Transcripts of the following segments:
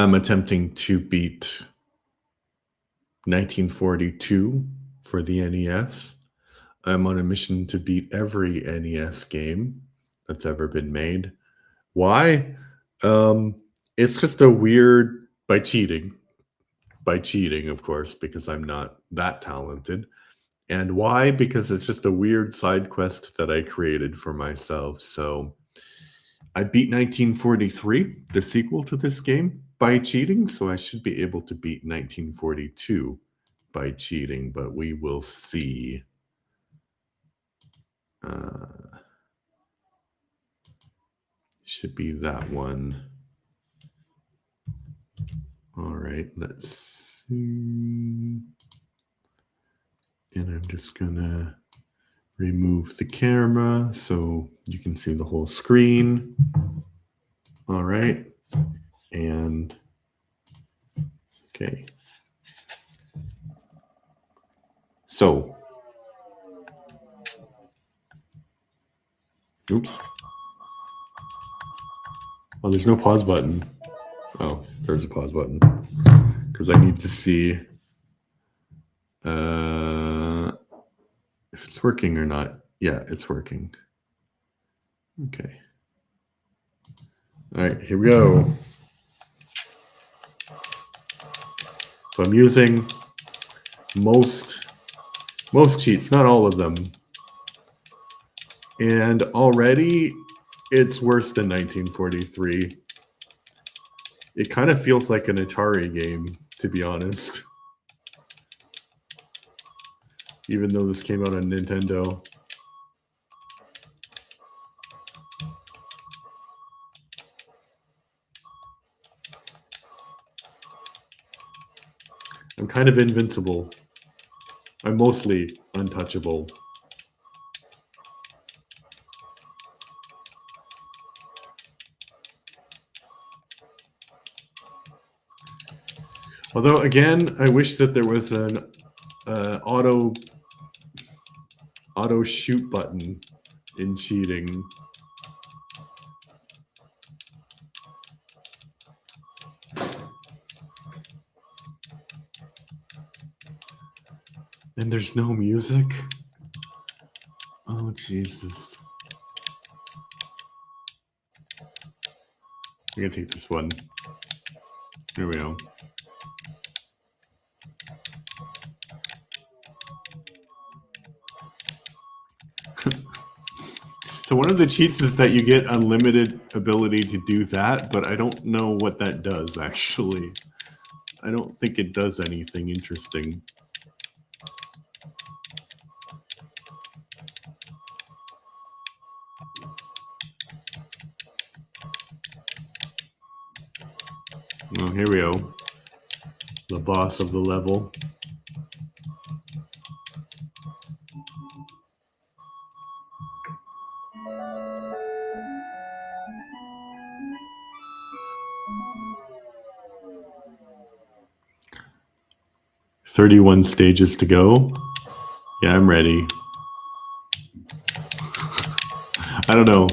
I'm attempting to beat 1942 for the NES. I'm on a mission to beat every NES game that's ever been made. Why? Um, it's just a weird by cheating, of course, because I'm not that talented. And why? Because it's just a weird side quest that I created for myself. So I beat 1943, the sequel to this game, by cheating. So I should be able to beat 1942 by cheating, but we will see. Should be that one. All right, let's see. And I'm just gonna remove the camera so you can see the whole screen. All right, and okay. So, oops. Oh, there's no pause button. Oh, there's a pause button. Because I need to see if it's working or not. Yeah, it's working. Okay. All right, here we go. So I'm using most cheats, not all of them. And already it's worse than 1943. It kind of feels like an Atari game, to be honest. Even though this came out on Nintendo. I'm kind of invincible. I'm mostly untouchable. Although, again, I wish that there was an auto shoot button in cheating. And there's no music? Oh, Jesus. I'm gonna take this one. Here we go. So one of the cheats is that you get unlimited ability to do that, but I don't know what that does, actually. I don't think it does anything interesting. Well, here we go. The boss of the level. "31 stages to go." Yeah, I'm ready. I don't know.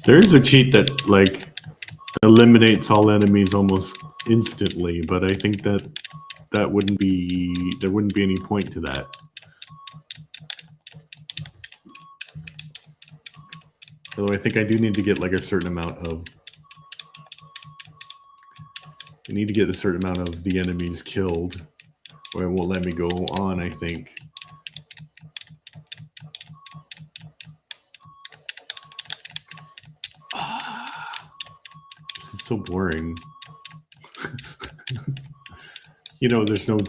There is a cheat that like eliminates all enemies almost instantly, but I think that there wouldn't be any point to that. Although I think I do need to get like a certain amount of the enemies killed, or it won't let me go on, I think. This is so boring. You know, there's no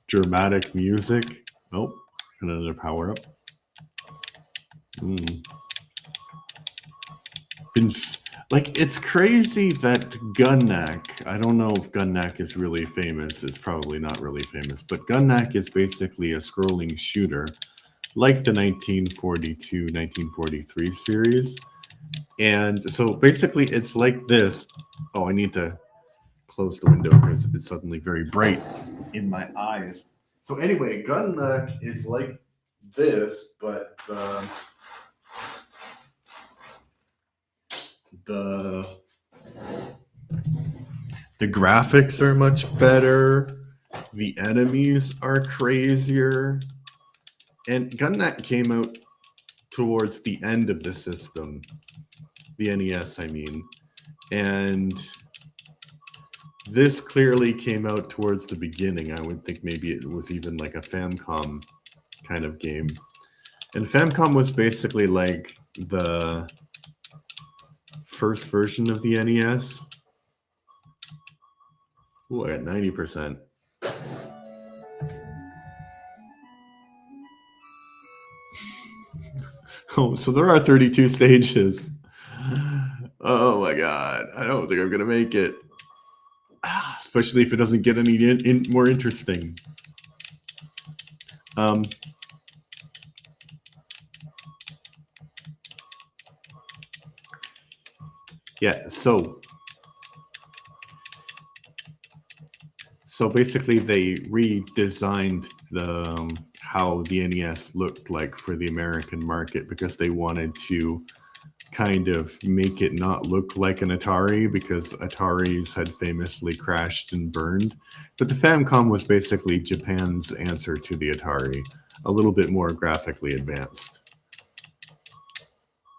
dramatic music. Oh, another power up. Like, it's crazy that Gunnak, I don't know if Gunnak is really famous. It's probably not really famous, but Gunnak is basically a scrolling shooter like the 1942, 1943 series. And so basically it's like this. Oh, I need to close the window because it's suddenly very bright in my eyes. So anyway, Gun Nut is like this, but the graphics are much better. The enemies are crazier. And Gun Nut came out towards the end of the system. The NES, I mean. And this clearly came out towards the beginning. I would think maybe it was even like a Famicom kind of game. And Famicom was basically like the first version of the NES. Ooh, I got 90%. Oh, so there are 32 stages. Oh my god, I don't think I'm gonna make it. Especially if it doesn't get any more interesting. Yeah, so basically they redesigned the how the NES looked like for the American market because they wanted to kind of make it not look like an Atari because Ataris had famously crashed and burned. But the Famicom was basically Japan's answer to the Atari, a little bit more graphically advanced.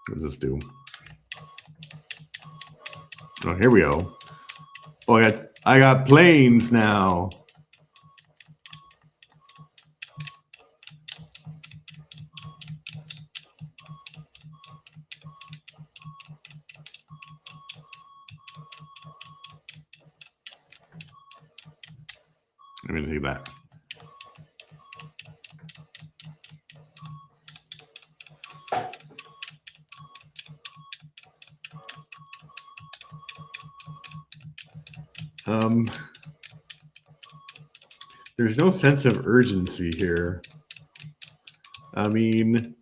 What does this do? Oh, here we go. Oh, I got planes now. I'm gonna take that. There's no sense of urgency here. I mean,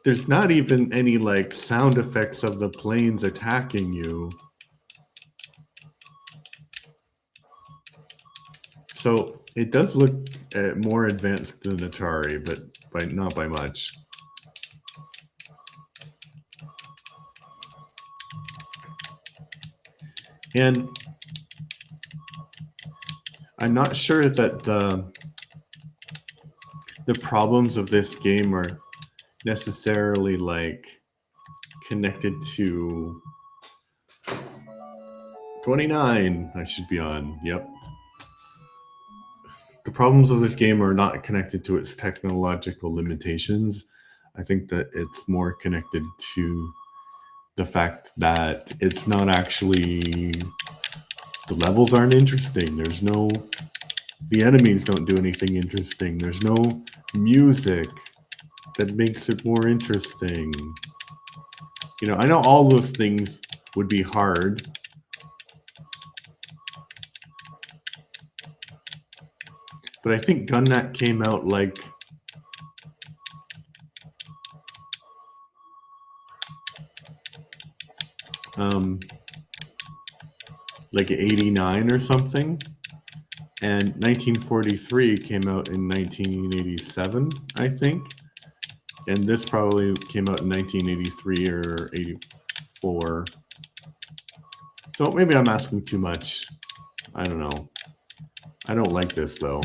there's not even any like sound effects of the planes attacking you. So it does look more advanced than Atari, but not by much. And I'm not sure that the problems of this game are necessarily like connected to 29. I should be on. Yep. The problems of this game are not connected to its technological limitations. I think that it's more connected to the fact that it's not actually, the levels aren't interesting. There's no, the enemies don't do anything interesting. There's no music that makes it more interesting. You know, I know all those things would be hard. But I think Gun Nut came out like like 89 or something. And 1943 came out in 1987, I think. And this probably came out in 1983 or 84. So maybe I'm asking too much. I don't know. I don't like this though.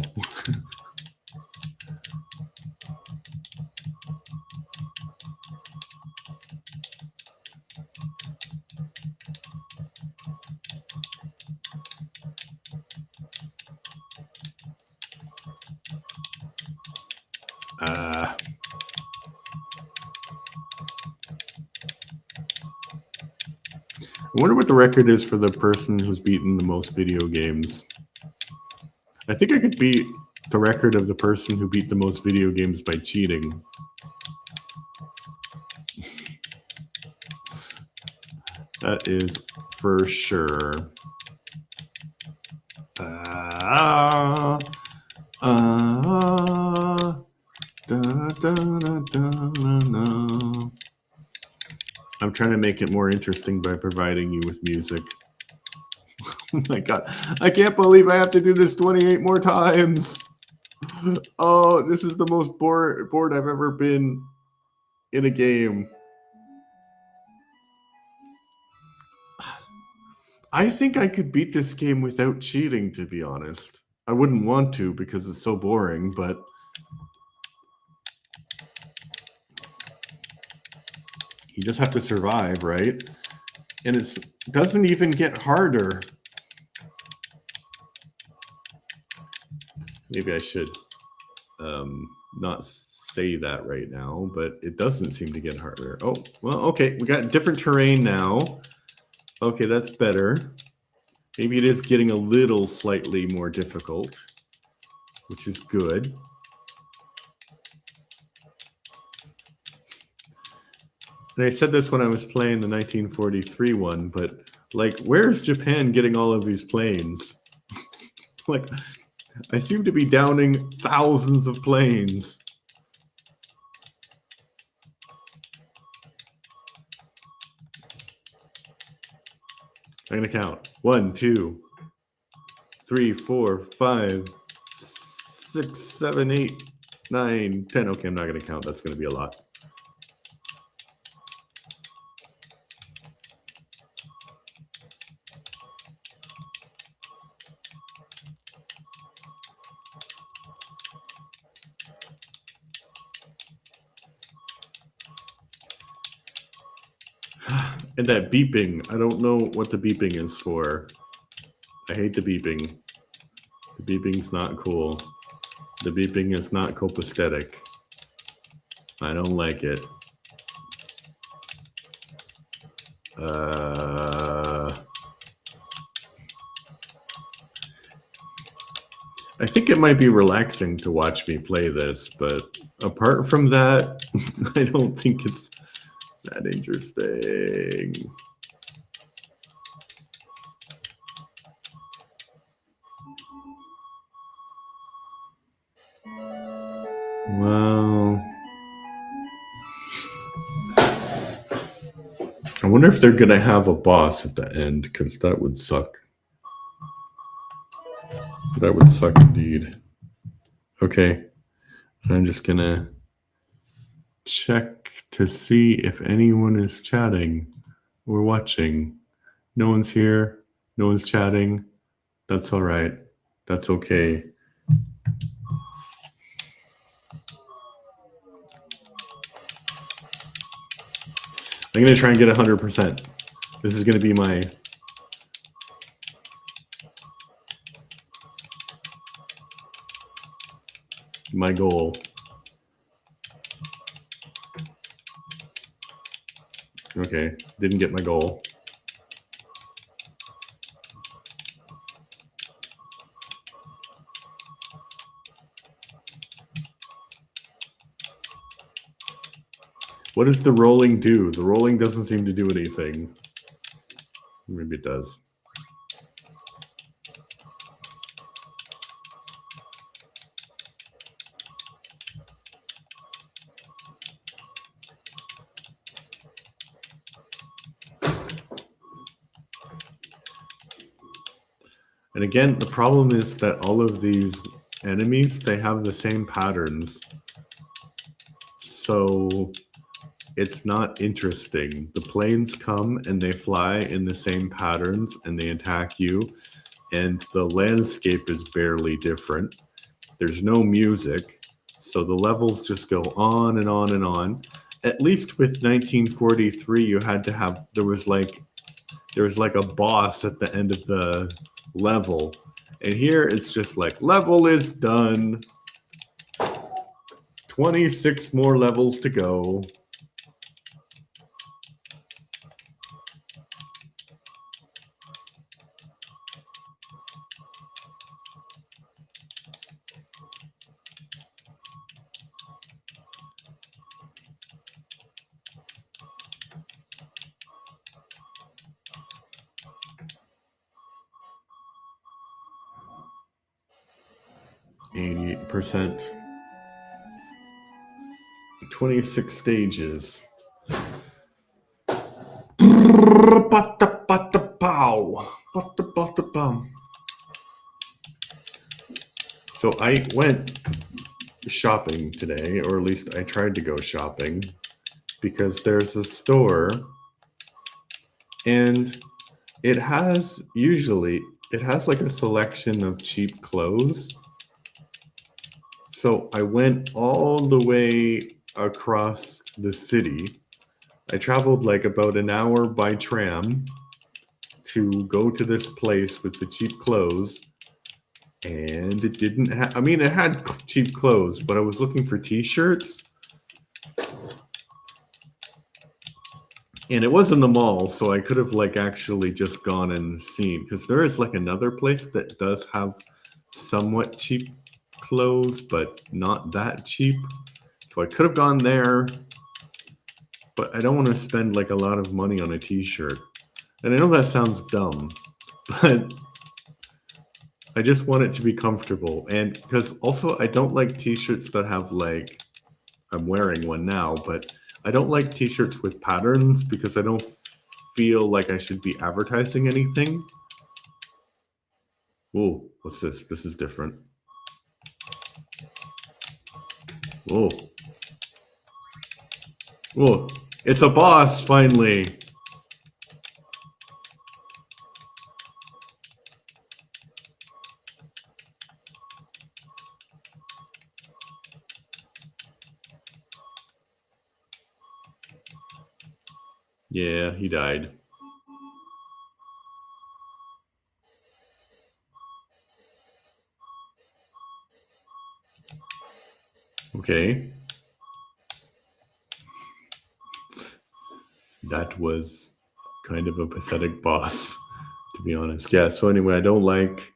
I wonder what the record is for the person who's beaten the most video games. I think I could beat the record of the person who beat the most video games by cheating. That is for sure. Da, I'm trying to make it more interesting by providing you with music. Oh my god. I can't believe I have to do this 28 more times. Oh, this is the most bored I've ever been in a game. I think I could beat this game without cheating, to be honest. I wouldn't want to because it's so boring, but you just have to survive, right? And it doesn't even get harder. Maybe I should not say that right now, but it doesn't seem to get harder. Oh, well, okay. We got different terrain now. Okay, that's better. Maybe it is getting a little slightly more difficult, which is good. And I said this when I was playing the 1943 one, but like, where's Japan getting all of these planes? Like, I seem to be downing thousands of planes. I'm gonna count. 1, 2, 3, 4, 5, 6, 7, 8, 9, 10. Okay, I'm not gonna count. That's gonna be a lot. And that beeping, I don't know what the beeping is for. I hate the beeping. The beeping's not cool. The beeping is not copacetic. I don't like it. I think it might be relaxing to watch me play this, but apart from that, I don't think it's that interesting. Well, I wonder if they're gonna have a boss at the end, because that would suck. That would suck indeed. Okay, I'm just gonna check to see if anyone is chatting or watching. No one's here. No one's chatting. That's all right. That's okay. I'm going to try and get 100%. This is going to be my goal. Okay, didn't get my goal. What does the rolling do? The rolling doesn't seem to do anything. Maybe it does. And again, the problem is that all of these enemies, they have the same patterns. So it's not interesting. The planes come and they fly in the same patterns and they attack you. And the landscape is barely different. There's no music. So the levels just go on and on and on. At least with 1943, you had to have, there was like a boss at the end of the level. And here it's just like, level is done. 26 more levels to go. %. 26 stages. So I went shopping today, or at least I tried to go shopping, because there's a store and it has like a selection of cheap clothes. So I went all the way across the city. I traveled like about an hour by tram to go to this place with the cheap clothes. And it didn't have, I mean, it had cheap clothes, but I was looking for t-shirts. And it was in the mall, so I could have like actually just gone and seen, because there is like another place that does have somewhat cheap clothes, but not that cheap. So I could have gone there, but I don't want to spend like a lot of money on a t-shirt. And I know that sounds dumb, but I just want it to be comfortable. And because also I don't like t-shirts that have like, I'm wearing one now, but I don't like t-shirts with patterns because I don't feel like I should be advertising anything. Ooh, what's this? This is different. Whoa. Whoa. It's a boss, finally. Yeah, he died. Okay. That was kind of a pathetic boss, to be honest. Yeah, so anyway, I don't like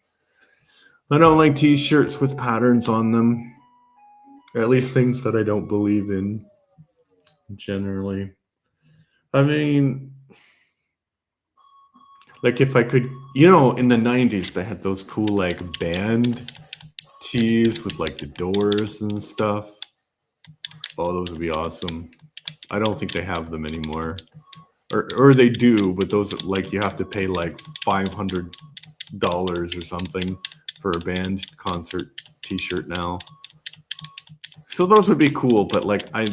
t-shirts with patterns on them. At least things that I don't believe in generally. I mean, like if I could, in the 90s they had those cool like band tees with like the Doors and stuff. Oh, those would be awesome. I don't think they have them anymore. Or they do, but those like you have to pay like $500 or something for a band concert t-shirt now. So those would be cool, but like I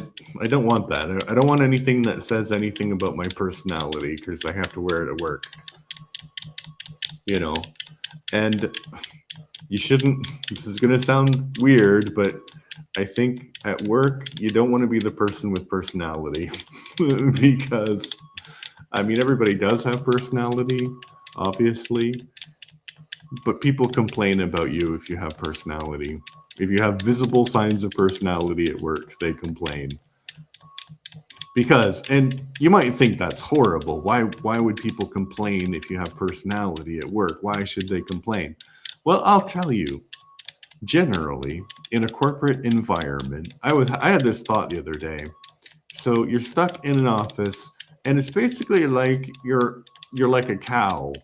don't want that. I don't want anything that says anything about my personality because I have to wear it at work. And you shouldn't, this is going to sound weird, but I think at work you don't want to be the person with personality because I mean everybody does have personality, obviously, but people complain about you if you have personality. If you have visible signs of personality at work, they complain. Because, and you might think that's horrible. Why would people complain if you have personality at work? Why should they complain? Well, I'll tell you. Generally, in a corporate environment, I had this thought the other day. So you're stuck in an office, and it's basically like you're like a cow,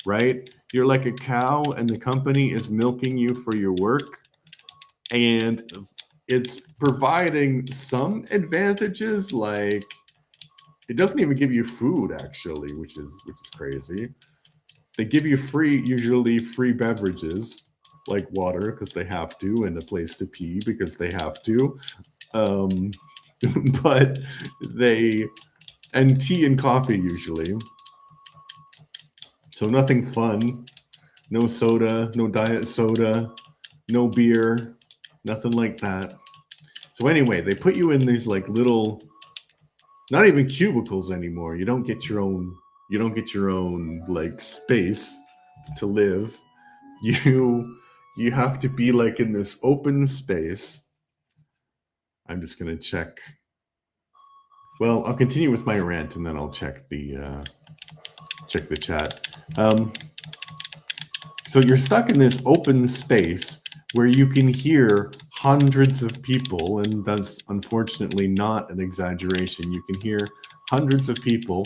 right? You're like a cow, and the company is milking you for your work, and it's providing some advantages, like it doesn't even give you food actually, which is crazy. They give you usually free beverages like water because they have to, and a place to pee because they have to. But and tea and coffee usually. So nothing fun, no soda, no diet soda, no beer, nothing like that. So anyway, they put you in these like little, not even cubicles anymore. You don't get your own like space to live. You have to be like in this open space. I'm just gonna check. Well, I'll continue with my rant and then I'll check the chat. So you're stuck in this open space where you can hear hundreds of people, and that's unfortunately not an exaggeration. You can hear hundreds of people.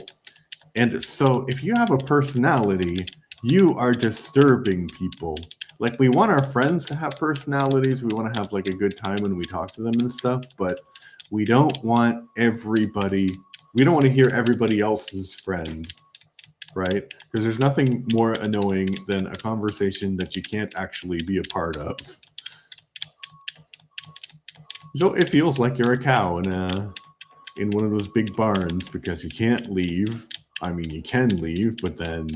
And so if you have a personality, you are disturbing people. Like, we want our friends to have personalities. We want to have like a good time when we talk to them and stuff, but we don't want to hear everybody else's friend. right? Because there's nothing more annoying than a conversation that you can't actually be a part of. So it feels like you're a cow in one of those big barns because you can't leave. I mean, you can leave, but then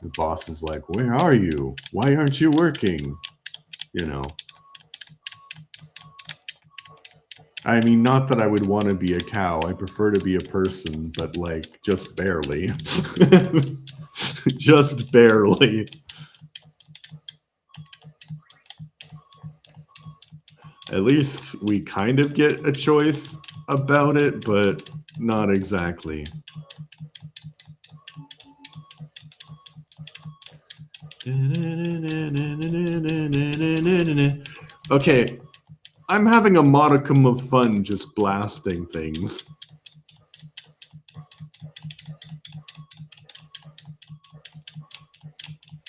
the boss is like, "Where are you? Why aren't you working?" You know. I mean, not that I would want to be a cow. I prefer to be a person, but like just barely. Just barely. At least we kind of get a choice about it, but not exactly. Okay, I'm having a modicum of fun just blasting things.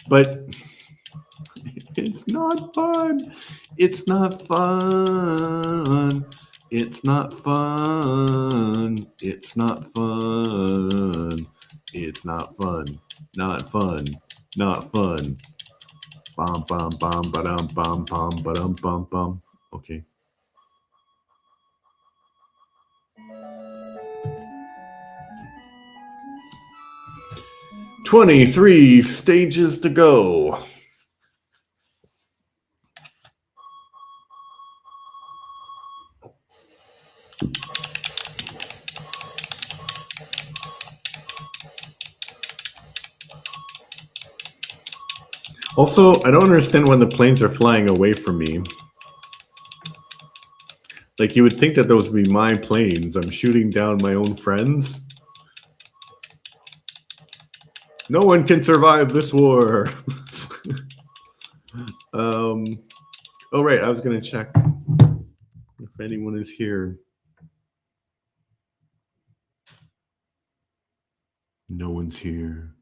But it's not fun. It's not fun. It's not fun. It's not fun. It's not fun. Not fun. Not fun. Bum bum bum ba-dum bum bum ba-dum bum bum. Okay. "23 stages to go." Also, I don't understand when the planes are flying away from me. Like, you would think that those would be my planes. I'm shooting down my own friends. No one can survive this war. Oh, right. I was going to check if anyone is here. No one's here.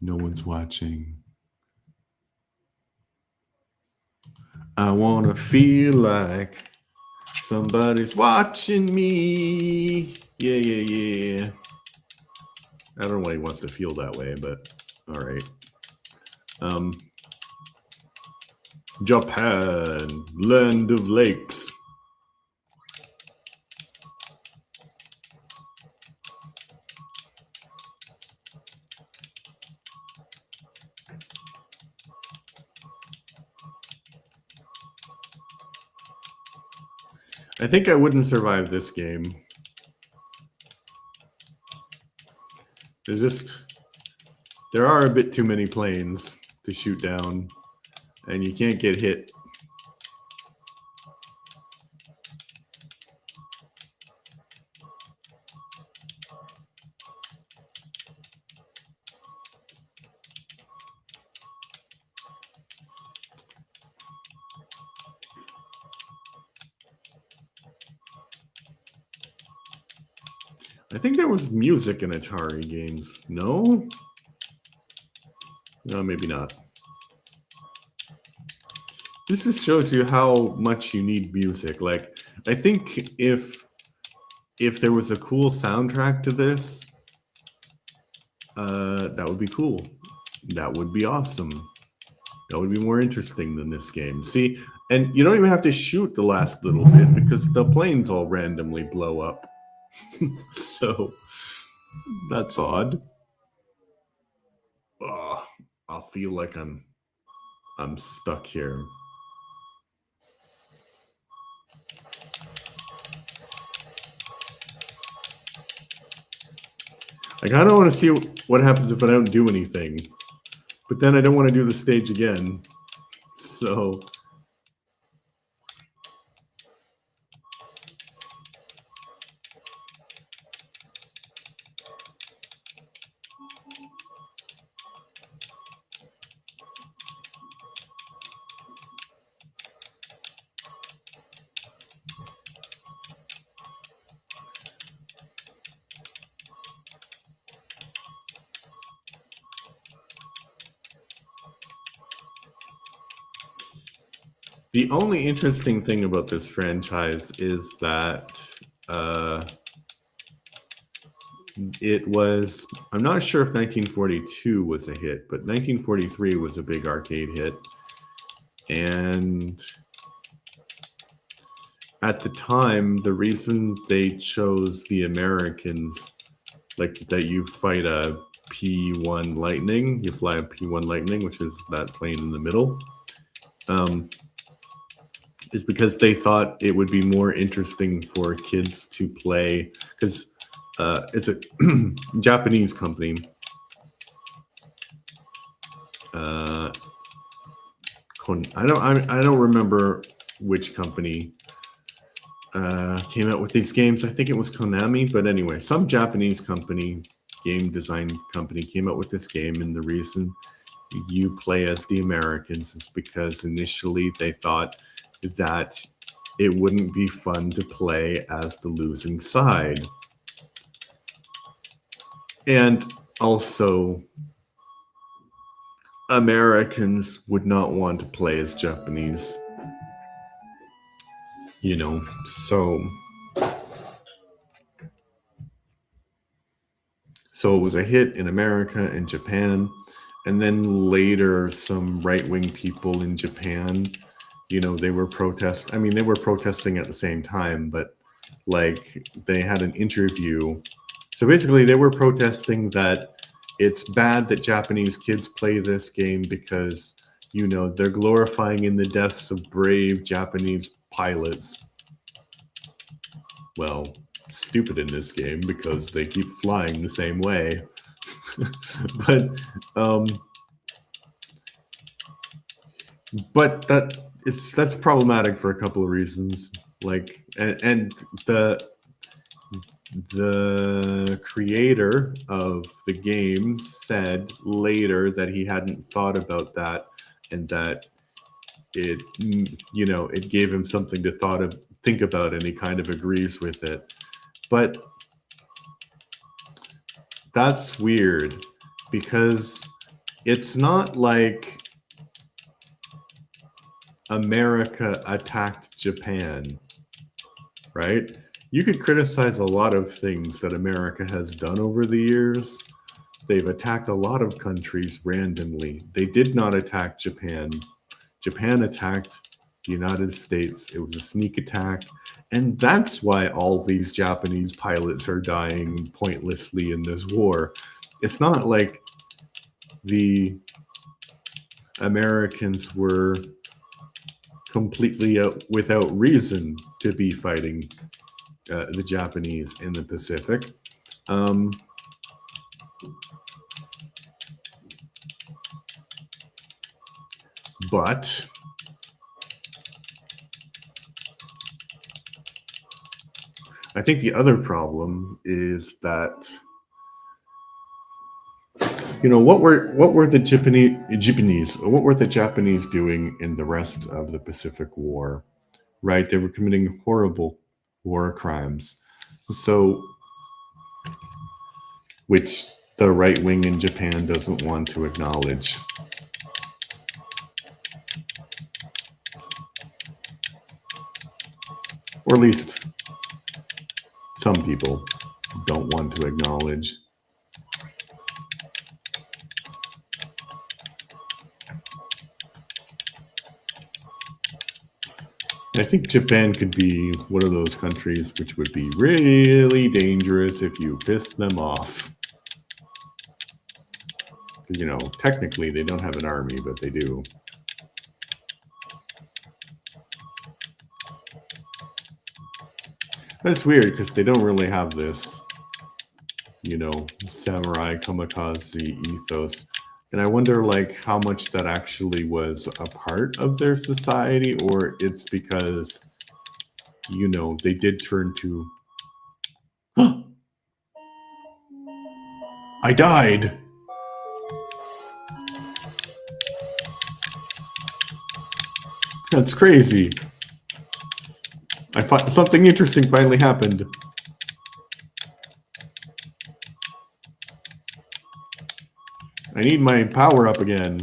No one's watching. I want to feel like somebody's watching me. Yeah, yeah, yeah. I don't know why he wants to feel that way, but all right. Japan, land of lakes. I think I wouldn't survive this game. There are a bit too many planes to shoot down, and you can't get hit. I think there was music in Atari games. No? No, maybe not. This just shows you how much you need music. Like, I think if there was a cool soundtrack to this, that would be cool. That would be awesome. That would be more interesting than this game. See, and you don't even have to shoot the last little bit because the planes all randomly blow up. So that's odd. Ugh, I'll feel like I'm stuck here. I kind of want to see what happens if I don't do anything, but then I don't want to do the stage again. So the only interesting thing about this franchise is that it was, I'm not sure if 1942 was a hit, but 1943 was a big arcade hit. And at the time, the reason they chose the Americans, like that you fight a P-1 Lightning, you fly a P-1 Lightning, which is that plane in the middle, is because they thought it would be more interesting for kids to play, because it's a Japanese company. I don't remember which company came out with these games. I think it was Konami, but anyway, some Japanese company, game design company, came out with this game, and the reason you play as the Americans is because initially they thought that it wouldn't be fun to play as the losing side. And also, Americans would not want to play as Japanese, so it was a hit in America and Japan. And then later, some right-wing people in Japan, they were they were protesting at the same time, but like they had an interview. So basically they were protesting that it's bad that Japanese kids play this game because, they're glorifying in the deaths of brave Japanese pilots. Well, stupid in this game because they keep flying the same way. But that's problematic for a couple of reasons. Like, and the creator of the game said later that he hadn't thought about that, and that it gave him something to think about, and he kind of agrees with it. But that's weird because it's not like America attacked Japan, right? You could criticize a lot of things that America has done over the years. They've attacked a lot of countries randomly. They did not attack Japan. Japan attacked the United States. It was a sneak attack. And that's why all these Japanese pilots are dying pointlessly in this war. It's not like the Americans were completely without reason to be fighting the Japanese in the Pacific. But I think the other problem is that what were the Japanese doing in the rest of the Pacific War, right? They were committing horrible war crimes, so which the right wing in Japan doesn't want to acknowledge. Or at least some people don't want to acknowledge. I think Japan could be one of those countries which would be really dangerous if you pissed them off. Technically they don't have an army, but they do. That's weird because they don't really have this, samurai kamikaze ethos. And I wonder, like, how much that actually was a part of their society, or it's because, they did turn to... I died! That's crazy. Something interesting finally happened. I need my power up again.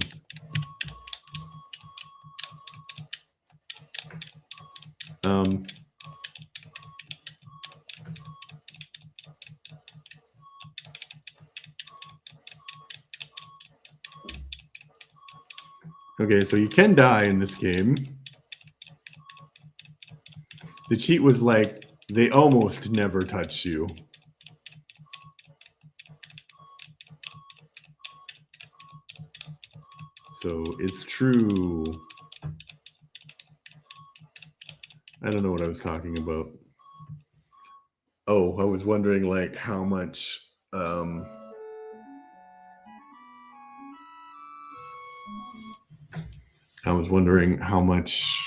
Okay, so you can die in this game. The cheat was like, they almost never touch you. So it's true. I don't know what I was talking about. Oh, I was wondering like how much I was wondering how much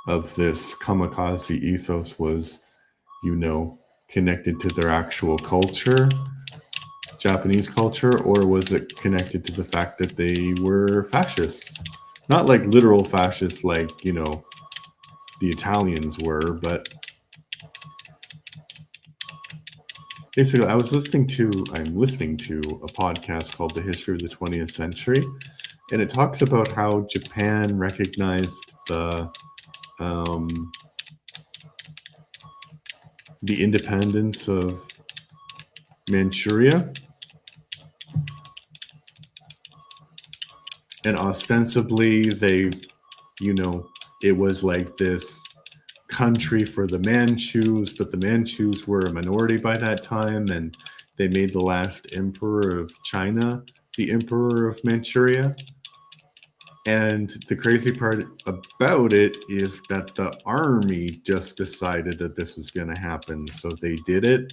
of this kamikaze ethos was, connected to their actual culture, Japanese culture, or was it connected to the fact that they were fascists? Not like literal fascists like, the Italians were, but basically I'm listening to a podcast called The History of the 20th Century, and it talks about how Japan recognized the independence of Manchuria, and ostensibly they, it was like this country for the Manchus, but the Manchus were a minority by that time, and they made the last emperor of China the emperor of Manchuria. And the crazy part about it is that the army just decided that this was going to happen. So they did it.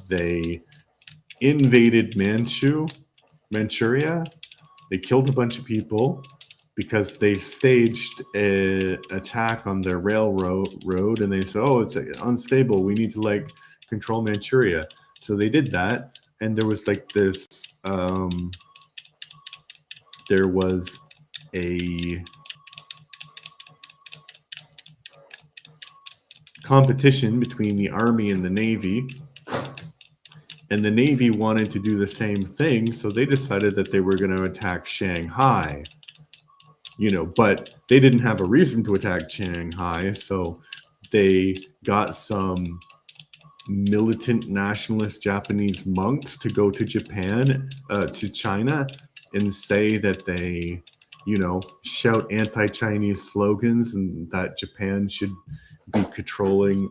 They invaded Manchuria. They killed a bunch of people because they staged an attack on their railroad, and they said, oh, it's unstable. We need to like control Manchuria. So they did that. And there was like this, there was a competition between the army and the navy, and the navy wanted to do the same thing, so they decided that they were going to attack Shanghai, but they didn't have a reason to attack Shanghai, so they got some militant nationalist Japanese monks to go to Japan, to China, and say that they, shout anti-Chinese slogans and that Japan should be controlling,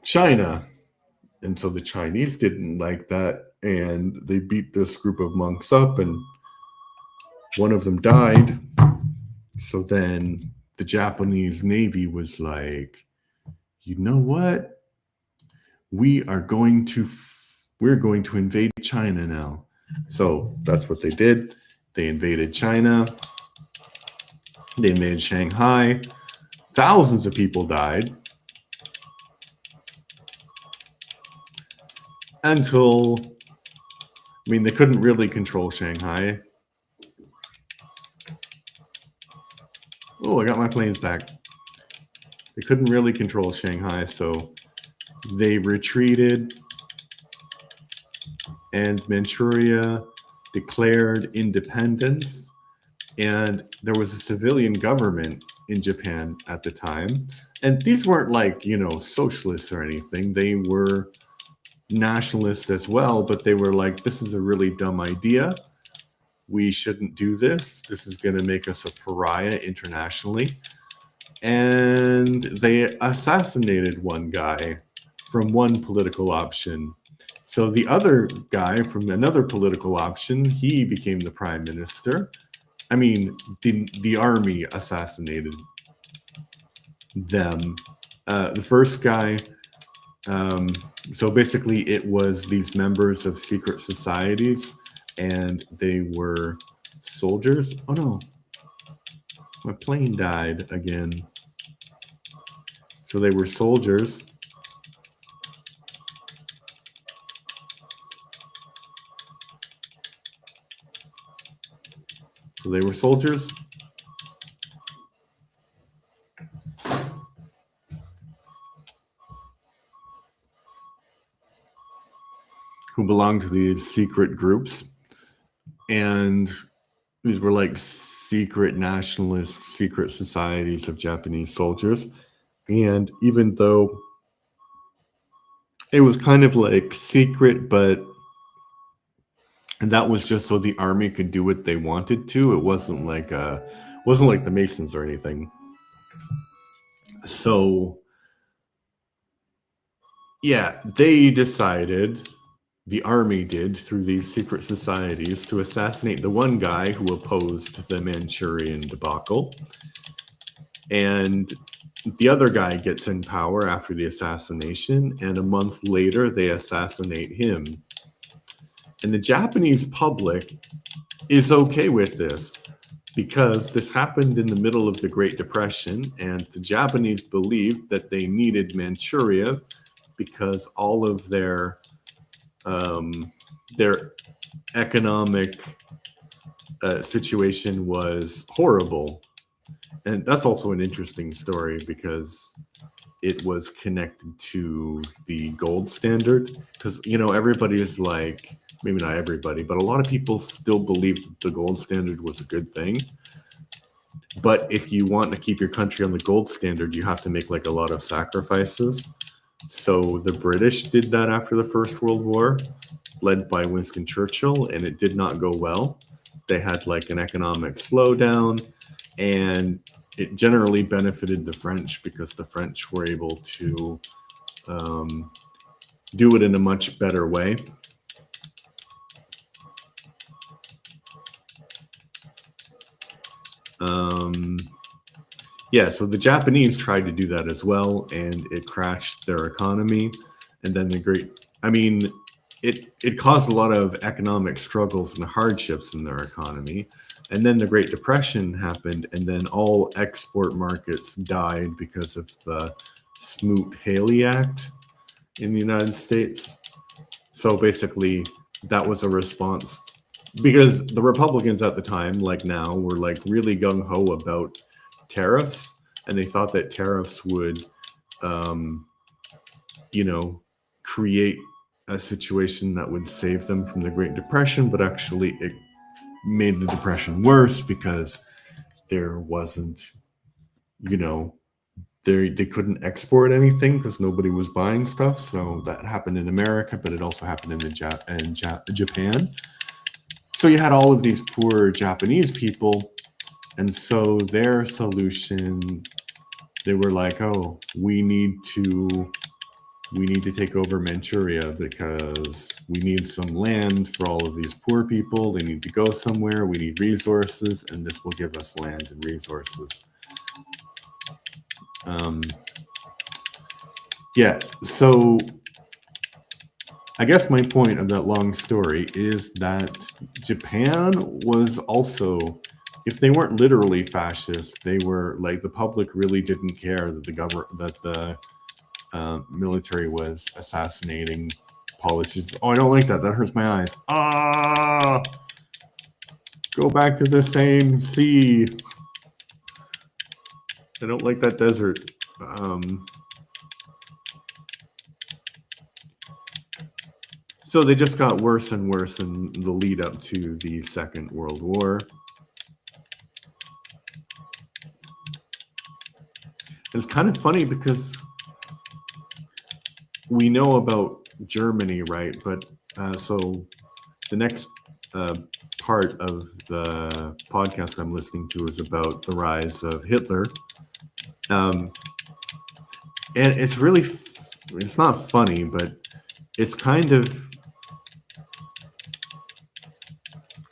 China. And so the Chinese didn't like that, and they beat this group of monks up, and one of them died. So then the Japanese Navy was like, you know what? We're going to invade China now. So that's what they did. They invaded China. They invaded Shanghai. Thousands of people died. Until, they couldn't really control Shanghai. Oh, I got my planes back. They couldn't really control Shanghai, so they retreated, and Manchuria declared independence, and there was a civilian government in Japan at the time. And these weren't like, socialists or anything. They were nationalist as well, but they were like, this is a really dumb idea. We shouldn't do this. This is going to make us a pariah internationally. And they assassinated one guy from one political option. So the other guy from another political option, he became the prime minister. The army assassinated them. The first guy, so basically it was these members of secret societies, and they were soldiers. Oh no, my plane died again. So they were soldiers. So they were soldiers who belonged to these secret groups. And these were like secret nationalist, secret societies of Japanese soldiers. And even though it was kind of like secret, but And that was just so the army could do what they wanted to. It wasn't like the Masons or anything. So yeah, they decided, the army did, through these secret societies, to assassinate the one guy who opposed the Manchurian debacle. And the other guy gets in power after the assassination, and a month later they assassinate him. And the Japanese public is okay with this because this happened in the middle of the Great Depression, and the Japanese believed that they needed Manchuria because all of their economic situation was horrible. And that's also an interesting story because it was connected to the gold standard. Because, everybody is like, maybe not everybody, but a lot of people still believe that the gold standard was a good thing. But if you want to keep your country on the gold standard, you have to make like a lot of sacrifices. So the British did that after the First World War, led by Winston Churchill, and it did not go well. They had like an economic slowdown, and it generally benefited the French because the French were able to do it in a much better way. Yeah, so the Japanese tried to do that as well, and it crashed their economy. And then it caused a lot of economic struggles and hardships in their economy. And then the Great Depression happened, and then all export markets died because of the Smoot-Hawley Act in the United States. So basically, that was a response because the Republicans at the time, like now, were like really gung-ho about tariffs, and they thought that tariffs would create a situation that would save them from the Great Depression, but actually it made the Depression worse because there wasn't, they couldn't export anything because nobody was buying stuff. So that happened in America, but it also happened in Japan. So you had all of these poor Japanese people, and so their solution, they were like, oh, we need to take over Manchuria because we need some land for all of these poor people. They need to go somewhere. We need resources, and this will give us land and resources. Yeah, so I guess my point of that long story is that Japan was also, if they weren't literally fascist, they were like, the public really didn't care that the military was assassinating politicians. Oh, I don't like that. That hurts my eyes. Ah! Go back to the same sea. I don't like that desert. So they just got worse and worse in the lead up to the Second World War. It's kind of funny because we know about Germany, right? But so the next part of the podcast I'm listening to is about the rise of Hitler. And it's really, it's not funny, but it's kind of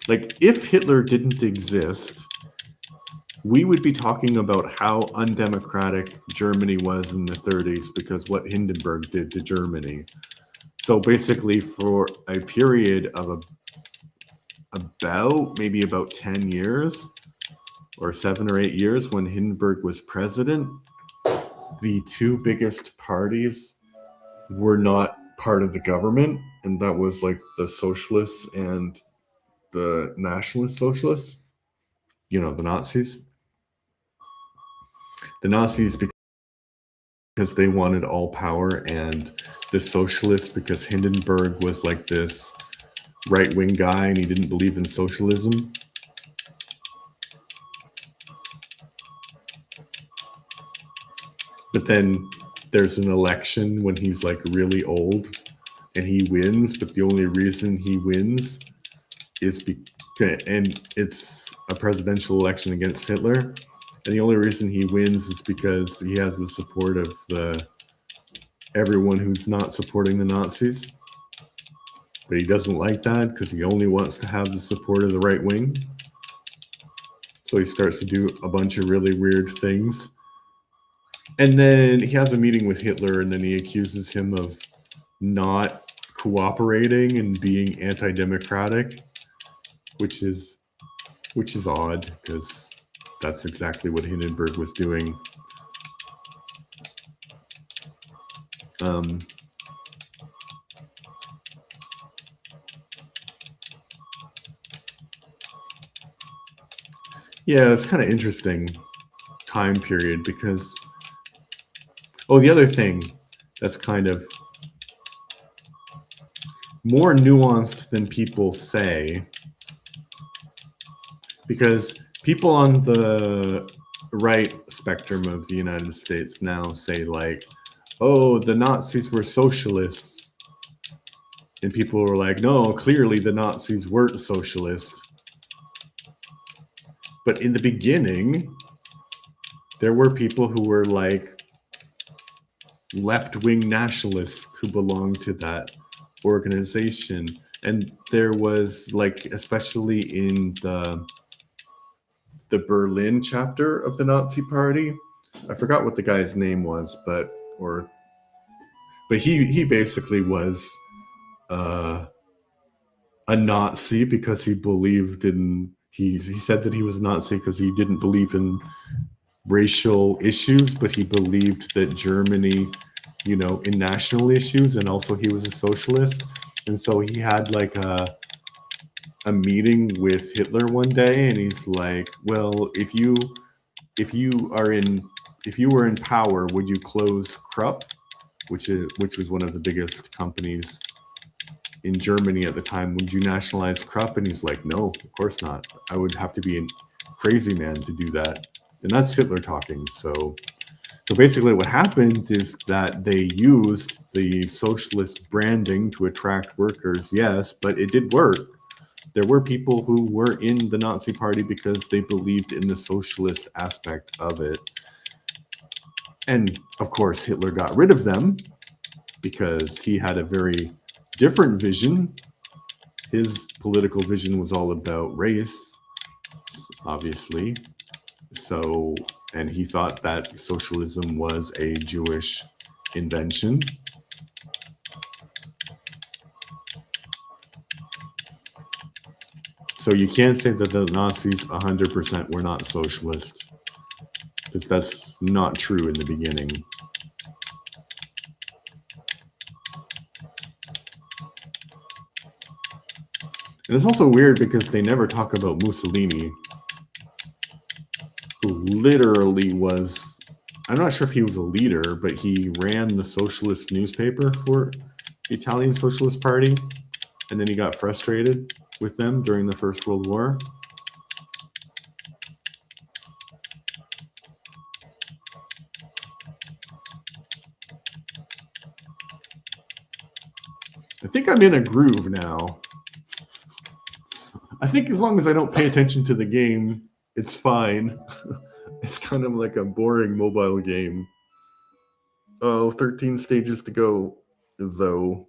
like, if Hitler didn't exist, we would be talking about how undemocratic Germany was in the 30s because what Hindenburg did to Germany. So basically, for a period of about 10 years or 7 or 8 years when Hindenburg was president, the two biggest parties were not part of the government, and that was like the socialists and the nationalist socialists, the Nazis. The Nazis because they wanted all power, and the socialists because Hindenburg was like this right-wing guy and he didn't believe in socialism. But then there's an election when he's like really old and he wins, but the only reason he wins and it's a presidential election against Hitler, and the only reason he wins is because he has the support of everyone who's not supporting the Nazis. But he doesn't like that because he only wants to have the support of the right wing. So he starts to do a bunch of really weird things. And then he has a meeting with Hitler, and then he accuses him of not cooperating and being anti-democratic, which is odd because that's exactly what Hindenburg was doing. Yeah, it's kind of interesting time period because, the other thing that's kind of more nuanced than people say, because people on the right spectrum of the United States now say like, oh, the Nazis were socialists. And people were like, no, clearly the Nazis weren't socialists. But in the beginning, there were people who were like left-wing nationalists who belonged to that organization. And there was like, especially in the Berlin chapter of the Nazi Party, I forgot what the guy's name was, but he basically was a Nazi because he believed in he said that he was a Nazi because he didn't believe in racial issues, but he believed that Germany, in national issues, and also he was a socialist. And so he had like a meeting with Hitler one day, and he's like, well, if you were in power, would you close Krupp, which was one of the biggest companies in Germany at the time? Would you nationalize Krupp? And he's like, no, of course not. I would have to be a crazy man to do that. And that's Hitler talking. So basically what happened is that they used the socialist branding to attract workers, yes, but it did work. There were people who were in the Nazi Party because they believed in the socialist aspect of it. And of course, Hitler got rid of them because he had a very different vision. His political vision was all about race, obviously. So, and he thought that socialism was a Jewish invention. So you can't say that the Nazis 100% were not socialists, because that's not true in the beginning. And it's also weird because they never talk about Mussolini, who literally was, I'm not sure if he was a leader, but he ran the socialist newspaper for the Italian Socialist Party, and then he got frustrated with them during the First World War. I think I'm in a groove now. I think as long as I don't pay attention to the game, it's fine. It's kind of like a boring mobile game. Oh, 13 stages to go, though.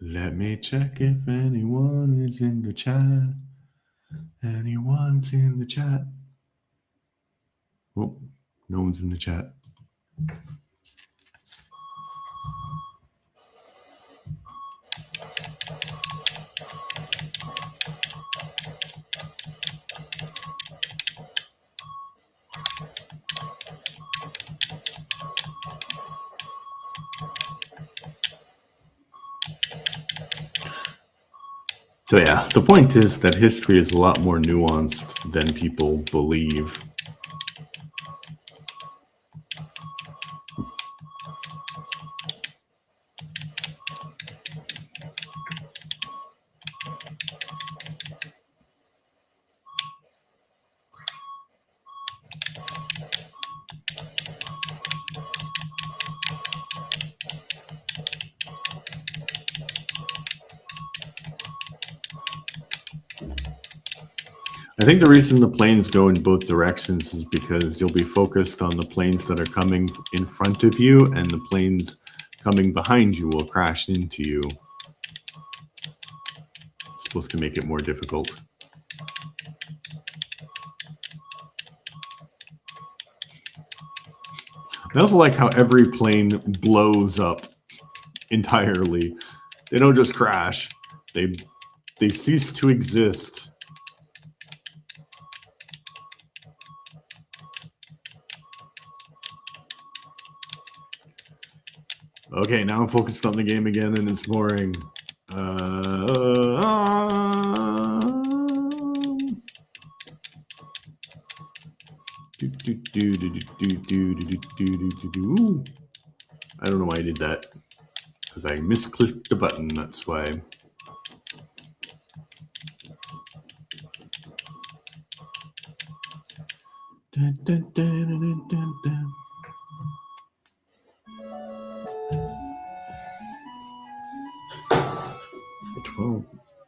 Let me check if anyone is in the chat. Anyone's in the chat. Oh, no one's in the chat. So yeah, the point is that history is a lot more nuanced than people believe. I think the reason the planes go in both directions is because you'll be focused on the planes that are coming in front of you, and the planes coming behind you will crash into you. It's supposed to make it more difficult. I also like how every plane blows up entirely. They don't just crash. They cease to exist. Okay, now I'm focused on the game again, and it's boring. I don't know why I did that. Because I misclicked the button, that's why. Dun, dun, dun, dun, dun, dun.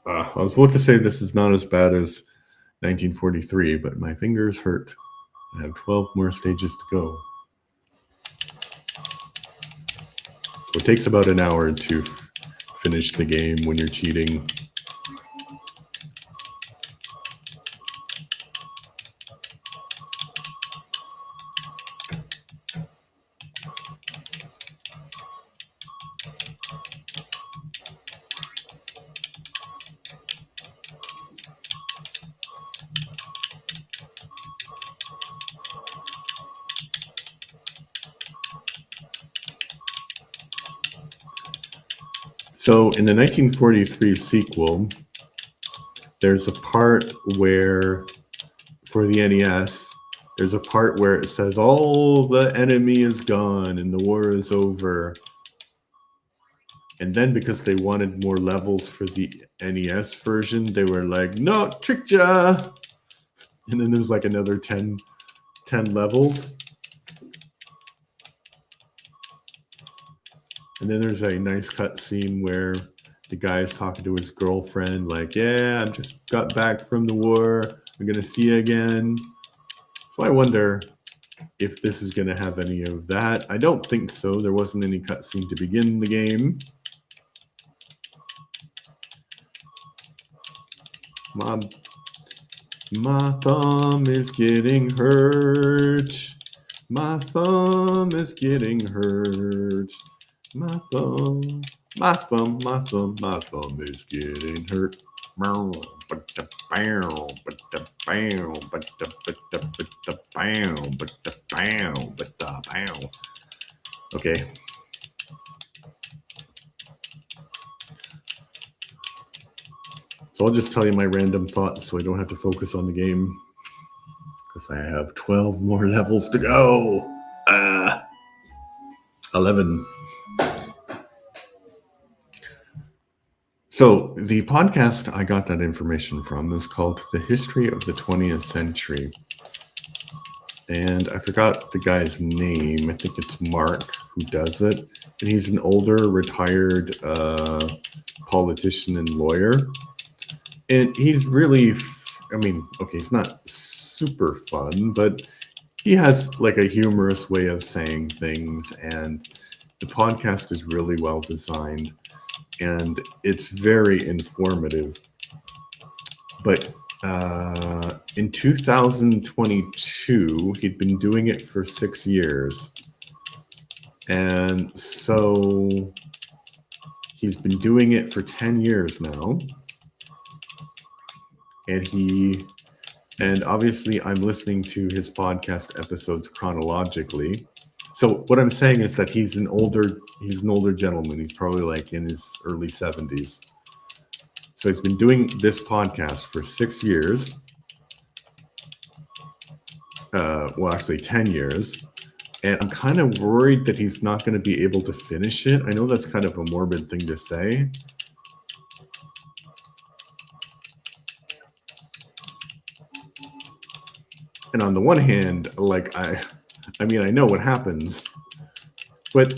I was about to say this is not as bad as 1943, but my fingers hurt. I have 12 more stages to go. So it takes about an hour to finish the game when you're cheating. So in the 1943 sequel, there's a part where, for the NES, there's a part where it says all the enemy is gone and the war is over. And then because they wanted more levels for the NES version, they were like, no, tricked ya! And then there's like another 10 levels. And then there's a nice cutscene where the guy is talking to his girlfriend, like, yeah, I just got back from the war. I'm going to see you again. So I wonder if this is going to have any of that. I don't think so. There wasn't any cutscene to begin the game. My thumb is getting hurt. My thumb is getting hurt. My thumb is getting hurt. Okay. So I'll just tell you my random thoughts so I don't have to focus on the game. Because I have 12 more levels to go. 11. So the podcast I got that information from is called The History of the 20th Century. And I forgot the guy's name. I think it's Mark who does it. And he's an older, retired politician and lawyer. And he's really, he's not super fun, but he has like a humorous way of saying things. And the podcast is really well designed. And it's very informative. But in 2022, he'd been doing it for 6 years. And so he's been doing it for 10 years now. And obviously I'm listening to his podcast episodes chronologically. So what I'm saying is that he's an older gentleman. He's probably like in his early 70s. So he's been doing this podcast for 6 years. Actually 10 years. And I'm kind of worried that he's not going to be able to finish it. I know that's kind of a morbid thing to say. And on the one hand, like I know what happens, but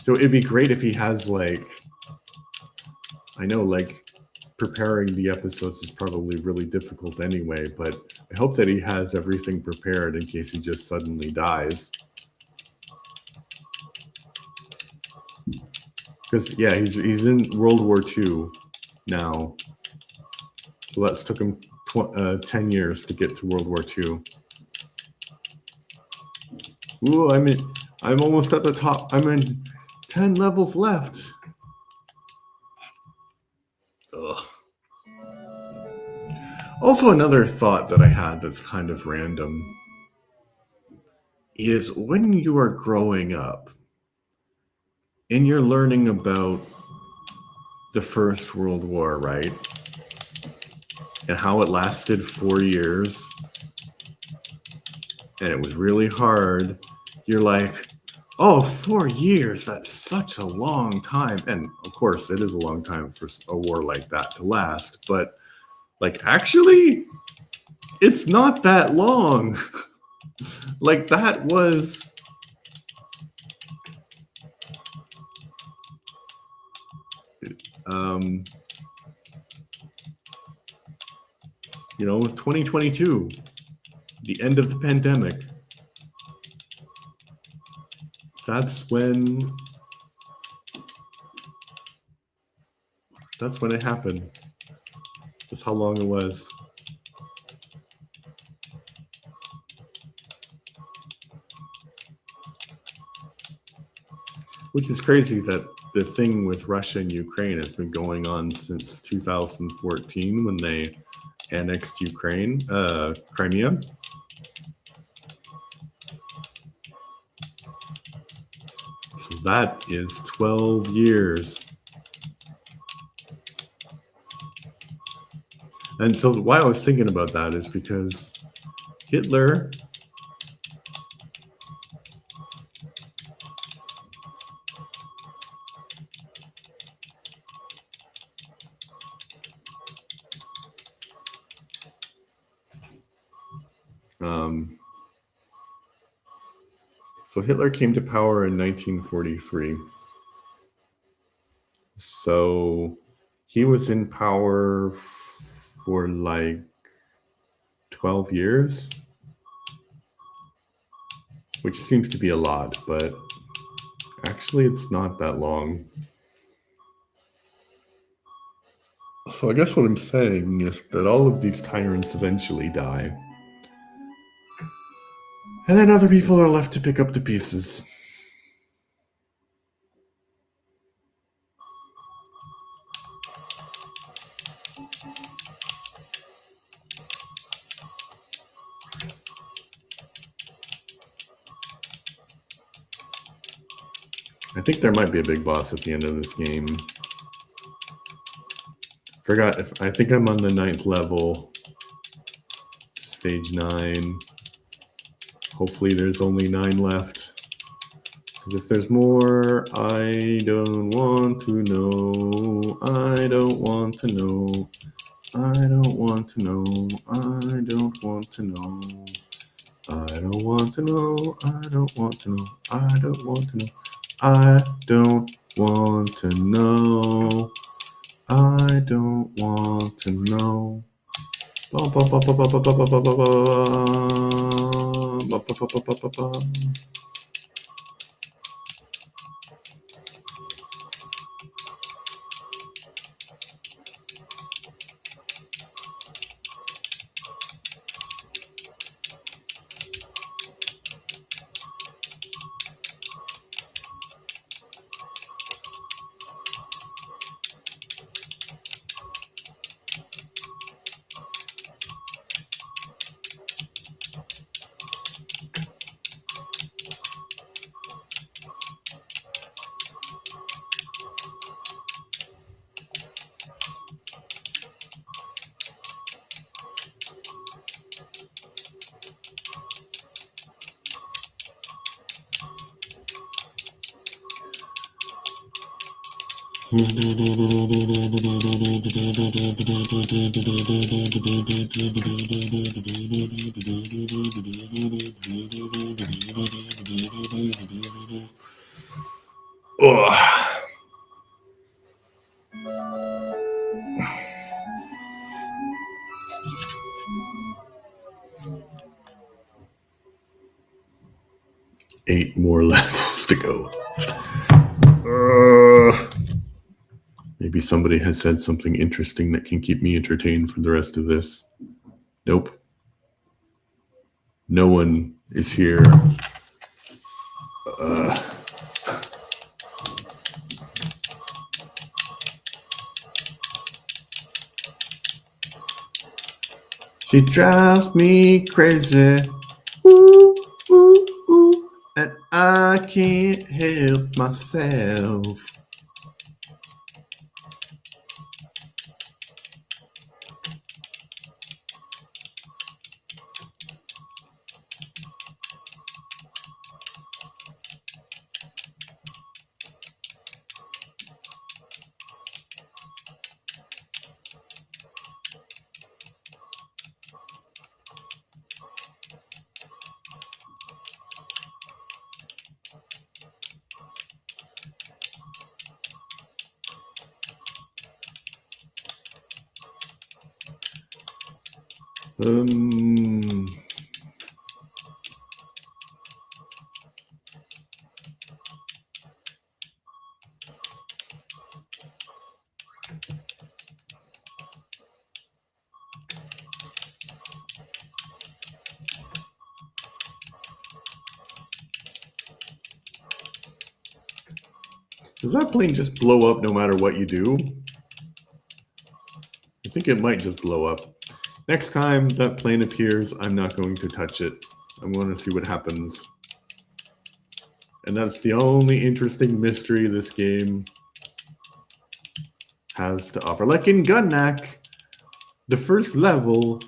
so it'd be great if he has like preparing the episodes is probably really difficult anyway, but I hope that he has everything prepared in case he just suddenly dies. Because, yeah, he's in World War II now. So that took him 10 years to get to World War II. Ooh, I'm almost at the top. I'm in 10 levels left. Ugh. Also, another thought that I had that's kind of random is when you are growing up and you're learning about the First World War, right? And how it lasted 4 years and it was really hard. You're like, oh, 4 years, that's such a long time. And of course, it is a long time for a war like that to last. But, like, actually, it's not that long. Like, that was... 2022, the end of the pandemic. That's when it happened. That's how long it was. Which is crazy that the thing with Russia and Ukraine has been going on since 2014 when they annexed Crimea. So that is 12 years. And so why I was thinking about that is because Hitler so Hitler came to power in 1943. So he was in power for like 12 years, which seems to be a lot, but actually it's not that long. So I guess what I'm saying is that all of these tyrants eventually die. And then other people are left to pick up the pieces. I think there might be a big boss at the end of this game. I think I'm on the 9th level. Stage 9. Hopefully there's only 9 left. Because if there's more, I don't want to know. I don't want to know. I don't want to know. I don't want to know. I don't want to know. I don't want to know. I don't want to know. I don't want to know. I don't want to know. Eight more levels to go. Maybe somebody has said something interesting that can keep me entertained for the rest of this. Nope. No one is here. She drives me crazy. Ooh, ooh, ooh. And I can't help myself. Does that plane just blow up no matter what you do? I think it might just blow up. Next time that plane appears, I'm not going to touch it. I'm going to see what happens. And that's the only interesting mystery this game has to offer. Like in Gunnack, the first level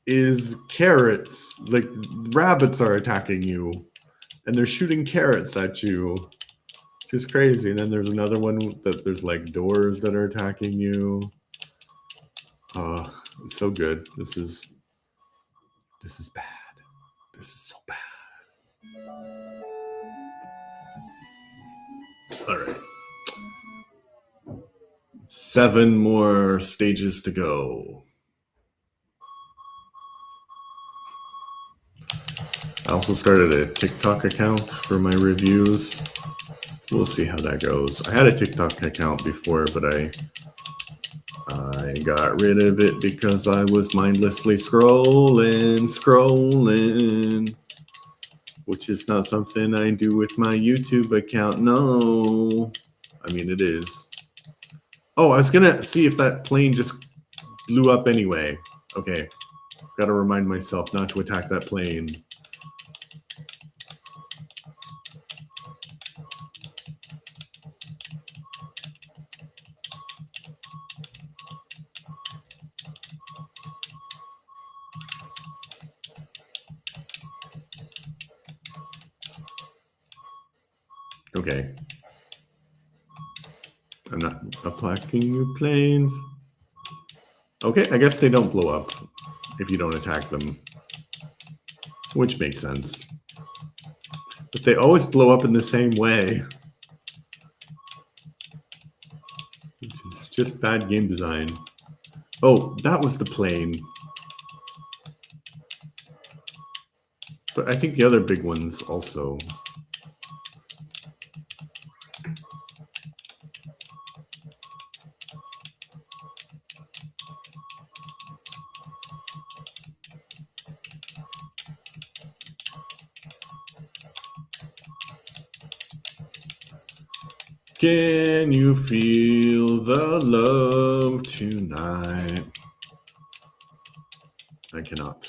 is carrots. Like rabbits are attacking you and they're shooting carrots at you, which is crazy. And then there's another one that there's like doors that are attacking you. It's so good. This is bad. This is so bad. All right. 7 more stages to go. I also started a TikTok account for my reviews. We'll see how that goes. I had a TikTok account before, but I got rid of it because I was mindlessly scrolling, which is not something I do with my YouTube account. No. I mean, it is. Oh, I was going to see if that plane just blew up anyway. Okay. Got to remind myself not to attack that plane. Okay. I'm not attacking new planes. Okay, I guess they don't blow up if you don't attack them, which makes sense. But they always blow up in the same way, which is just bad game design. Oh, that was the plane. But I think the other big ones also. Can you feel the love tonight? I cannot.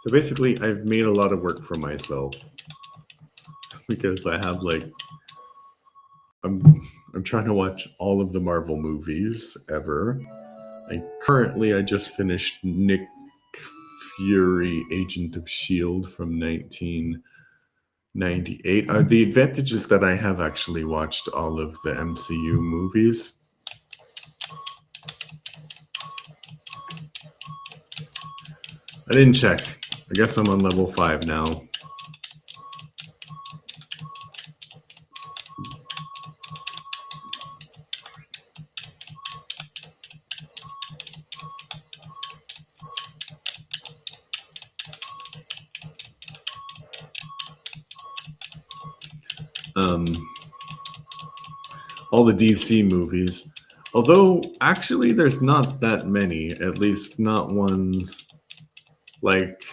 So basically, I've made a lot of work for myself because I have like, I'm trying to watch all of the Marvel movies ever. Currently, I just finished Nick Fury, Agent of S.H.I.E.L.D. from 1998. The advantage is that I have actually watched all of the MCU movies. I didn't check. I guess I'm on level 5 now. all the DC movies. Although, actually, there's not that many, at least not ones like...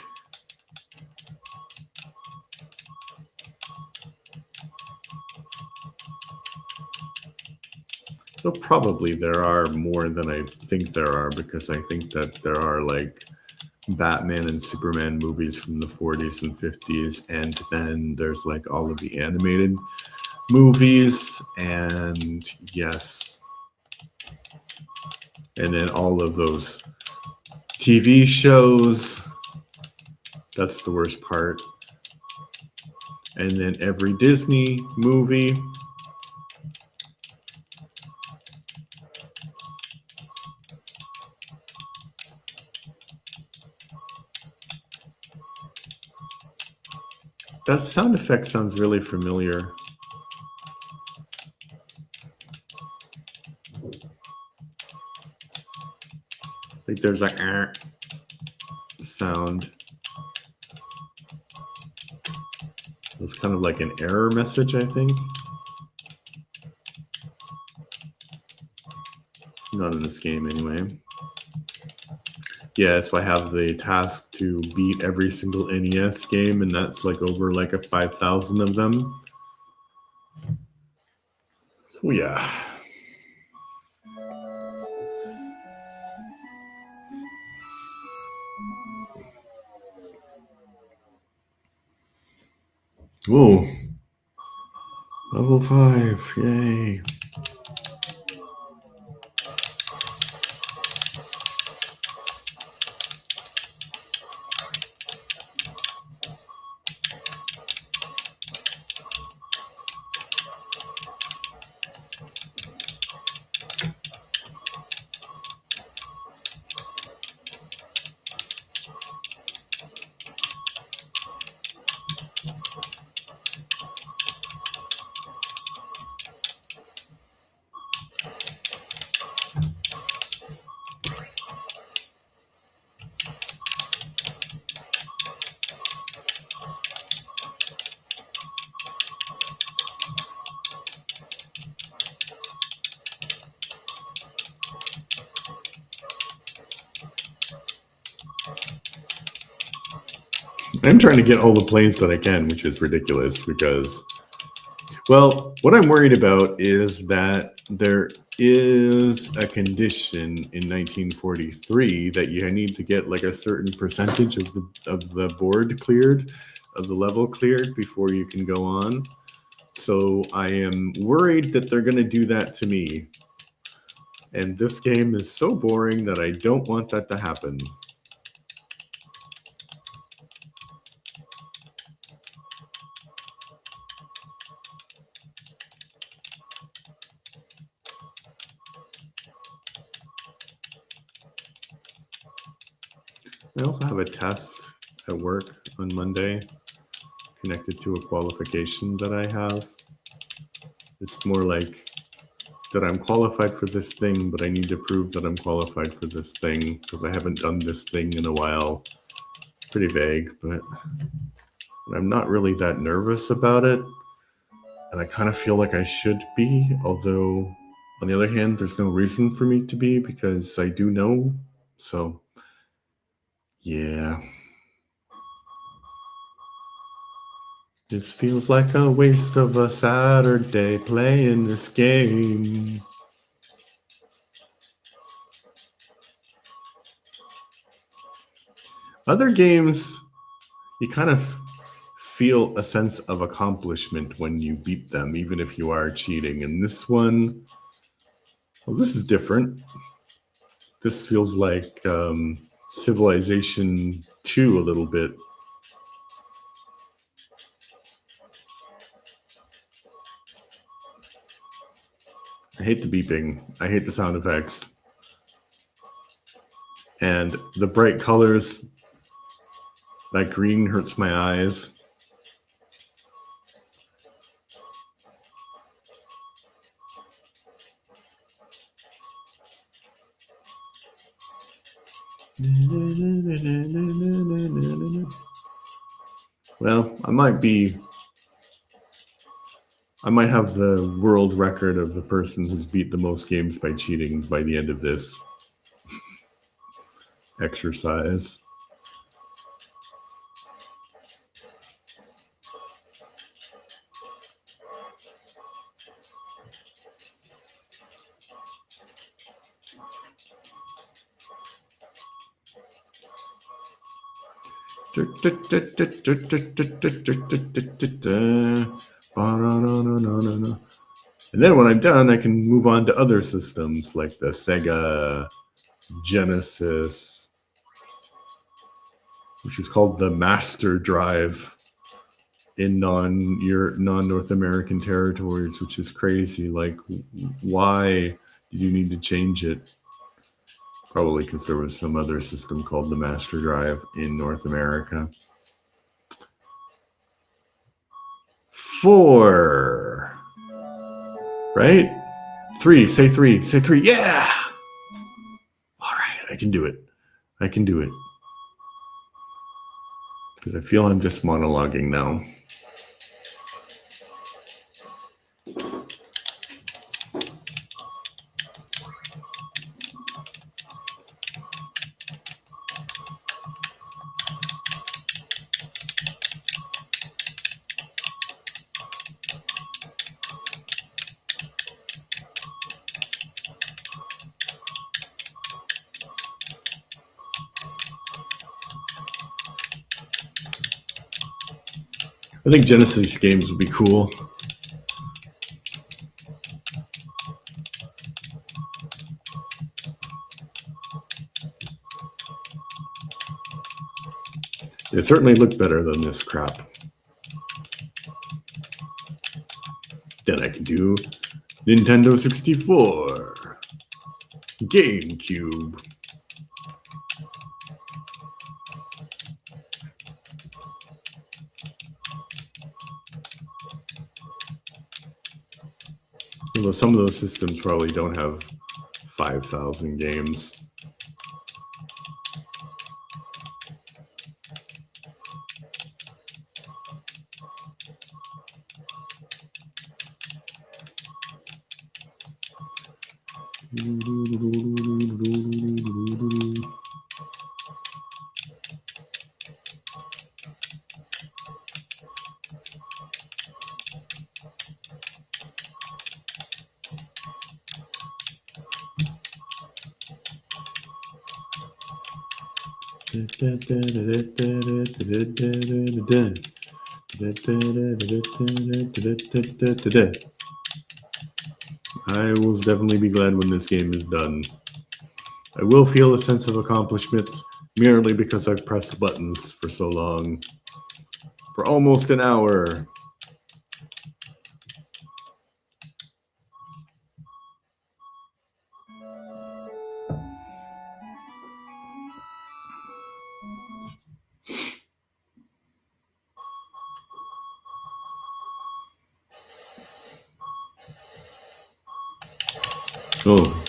Well, probably there are more than I think there are, because I think that there are like Batman and Superman movies from the 40s and 50s, and then there's like all of the animated movies, and yes, and then all of those TV shows. That's the worst part. And then every Disney movie. That sound effect sounds really familiar. Like there's a sound. It's kind of like an error message, I think. Not in this game, anyway. Yeah, so I have the task to beat every single NES game, and that's like over like 5,000 of them. So yeah. Whoa. Level 5, yay. I'm trying to get all the planes that I can, which is ridiculous because, well, what I'm worried about is that there is a condition in 1943 that you need to get like a certain percentage of the board cleared, of the level cleared before you can go on. So I am worried that they're going to do that to me. And this game is so boring that I don't want that to happen. I also have a test at work on Monday connected to a qualification that I have. It's more like that I'm qualified for this thing, but I need to prove that I'm qualified for this thing because I haven't done this thing in a while. Pretty vague, but I'm not really that nervous about it. And I kind of feel like I should be, although on the other hand, there's no reason for me to be because I do know. So, yeah. This feels like a waste of a Saturday playing this game. Other games, you kind of feel a sense of accomplishment when you beat them, even if you are cheating. And this one, well, this is different. This feels like Civilization 2 a little bit. I hate the beeping. I hate the sound effects. And the bright colors, that green hurts my eyes. Well, I might be I might have the world record of the person who's beat the most games by cheating by the end of this exercise. And then when I'm done, I can move on to other systems like the Sega Genesis, which is called the Master Drive in non-North American territories, which is crazy. Like, why did you need to change it? Probably because there was some other system called the Master Drive in North America. 4. Right? 3. Say 3. Say 3. Yeah! All right, I can do it. I can do it. Because I feel I'm just monologuing now. I think Genesis games would be cool. It certainly looked better than this crap. Then I can do Nintendo 64, GameCube. Although some of those systems probably don't have 5,000 games. I will definitely be glad when this game is done. I will feel a sense of accomplishment merely because I've pressed buttons for so long. For almost an hour. Oh,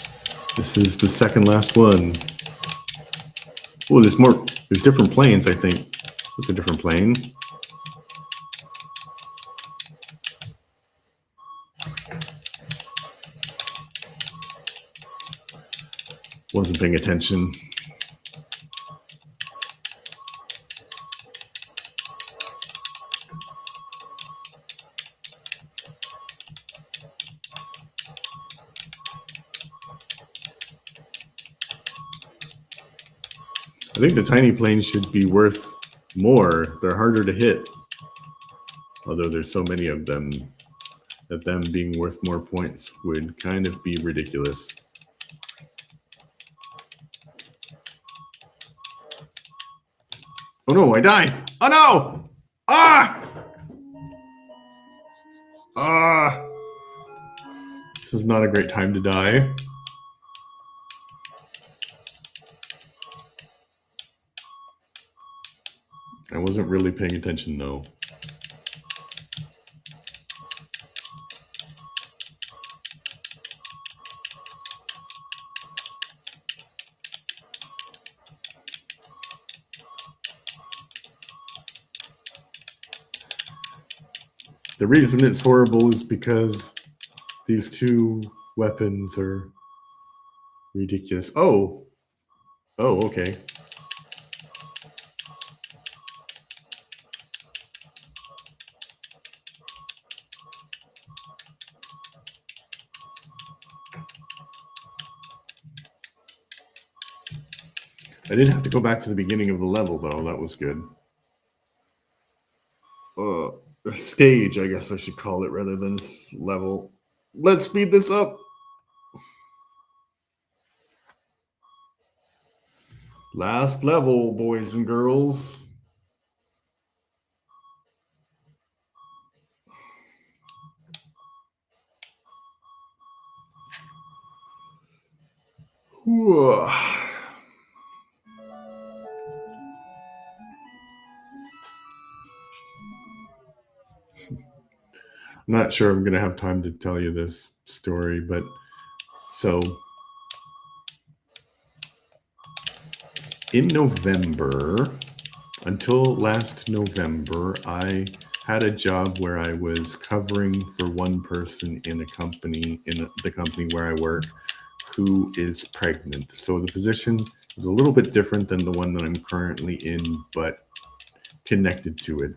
this is the second last one. Oh, there's more. There's different planes, I think. That's a different plane. Wasn't paying attention. I think the tiny planes should be worth more. They're harder to hit. Although there's so many of them that them being worth more points would kind of be ridiculous. Oh no, I died! Oh no! Ah! Ah! This is not a great time to die. I wasn't really paying attention though. The reason it's horrible is because these two weapons are ridiculous. Oh, okay. I didn't have to go back to the beginning of the level, though. That was good. Stage, I guess I should call it, rather than level. Let's speed this up. Last level, boys and girls. Whew. I'm not sure I'm going to have time to tell you this story, but so in November, until last November, I had a job where I was covering for one person in a company, in the company where I work, who is pregnant. So the position is a little bit different than the one that I'm currently in, but connected to it.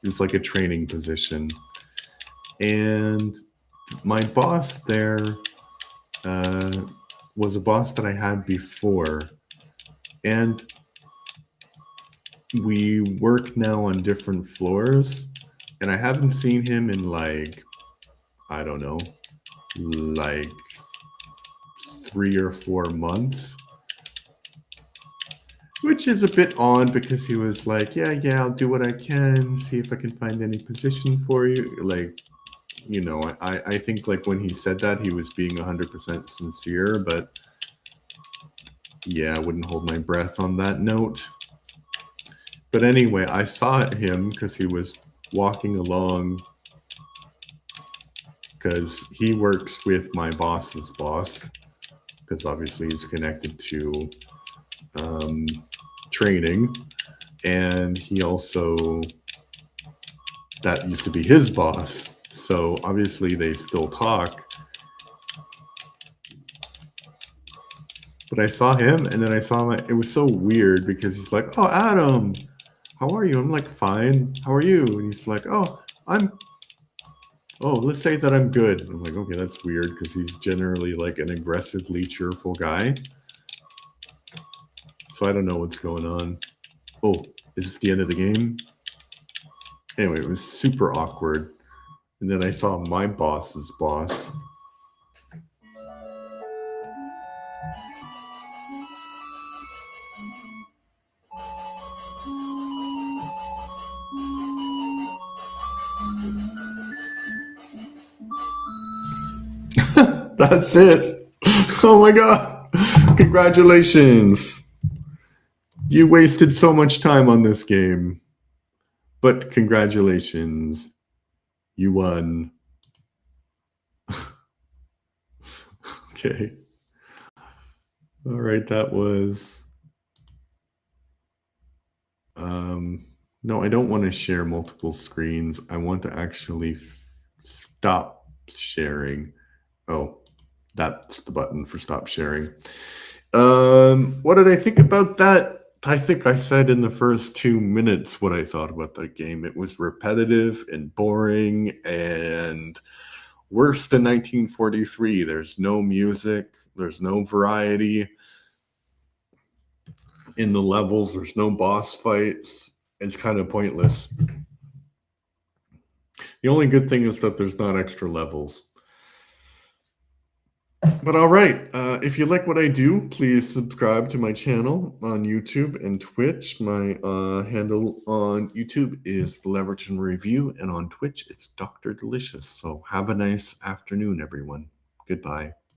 It's like a training position. And my boss there was a boss that I had before. And we work now on different floors. And I haven't seen him in like, I don't know, like 3 or 4 months. Which is a bit odd because he was like, yeah, I'll do what I can, see if I can find any position for you. Like, you know, I think like when he said that, he was being 100% sincere, but yeah, I wouldn't hold my breath on that note. But anyway, I saw him because he was walking along because he works with my boss's boss, because obviously he's connected to training, and he also, that used to be his boss, so obviously they still talk. But I saw him, and then I saw it was so weird because he's like, oh, Adam, how are you? I'm like, fine, how are you? And he's like, oh, let's say that I'm good. And I'm like, okay, that's weird because he's generally like an aggressively cheerful guy. So I don't know what's going on. Oh, is this the end of the game? Anyway, it was super awkward. And then I saw my boss's boss. That's it. Oh my God. Congratulations. You wasted so much time on this game. But congratulations. You won. Okay. All right, that was... no, I don't want to share multiple screens. I want to actually stop sharing. Oh, that's the button for stop sharing. What did I think about that? I think I said in the first 2 minutes what I thought about that game. It was repetitive and boring and worse than 1943. There's no music. There's no variety in the levels. There's no boss fights. It's kind of pointless. The only good thing is that there's not extra levels. But all right, if you like what I do, please subscribe to my channel on YouTube and Twitch. My handle on YouTube is The Leverton Review, and on Twitch, it's Dr. Delicious. So have a nice afternoon, everyone. Goodbye.